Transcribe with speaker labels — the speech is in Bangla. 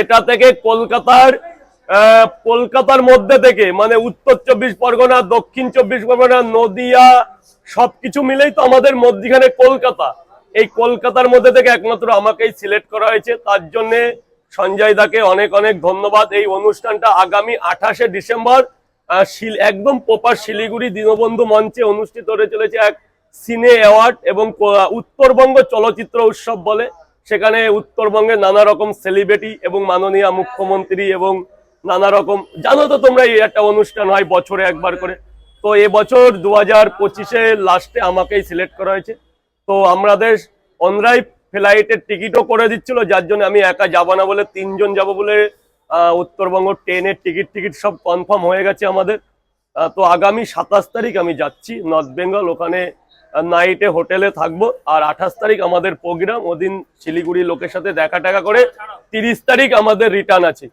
Speaker 1: এটা থেকে কলকাতার মধ্যে থেকে মানে উত্তর 24 পরগনা, দক্ষিণ 24 পরগনা, নদিয়া সবকিছু মিলেই তো আমাদের মধ্যখানে কলকাতা। এই কলকাতার মধ্যে থেকে একমাত্র আমাকেই সিলেক্ট করা হয়েছে, তার জন্য সঞ্জয় দাকে অনেক অনেক ধন্যবাদ। এই অনুষ্ঠানটা আগামী 28শে ডিসেম্বর একদম প্রপার শিলিগুড়ি দীনবন্ধু মঞ্চে অনুষ্ঠিত হতে চলেছে এক সিনে অ্যাওয়ার্ড এবং উত্তরবঙ্গ চলচ্চিত্র উৎসব বলে। সেখানে উত্তরবঙ্গের নানা রকম সেলিব্রিটি এবং মাননীয় মুখ্যমন্ত্রী এবং নানা রকম, জানো তো তোমরা, এই একটা অনুষ্ঠান হয় বছরে একবার করে। তো এবছর 2025-এ লাস্টে আমাকেই সিলেক্ট করা হয়েছে। তো আমাদের অনরাইভ ফ্লাইটের টিকিটও করে দিচ্ছিল, যার জন্য আমি একা যাবো না বলে 3 জন যাবো বলে উত্তরবঙ্গ ট্রেনের টিকিট সব কনফার্ম হয়ে গেছে আমাদের। তো আগামী 27 তারিখ আমি যাচ্ছি নর্থ বেঙ্গল, ওখানে নাইটে হোটেলে থাকবো। আর 28 তারিখ আমাদের প্রোগ্রাম, ওদিন শিলিগুড়ি লোকের সাথে দেখা করে 30 তারিখ আমাদের রিটার্ন আছে।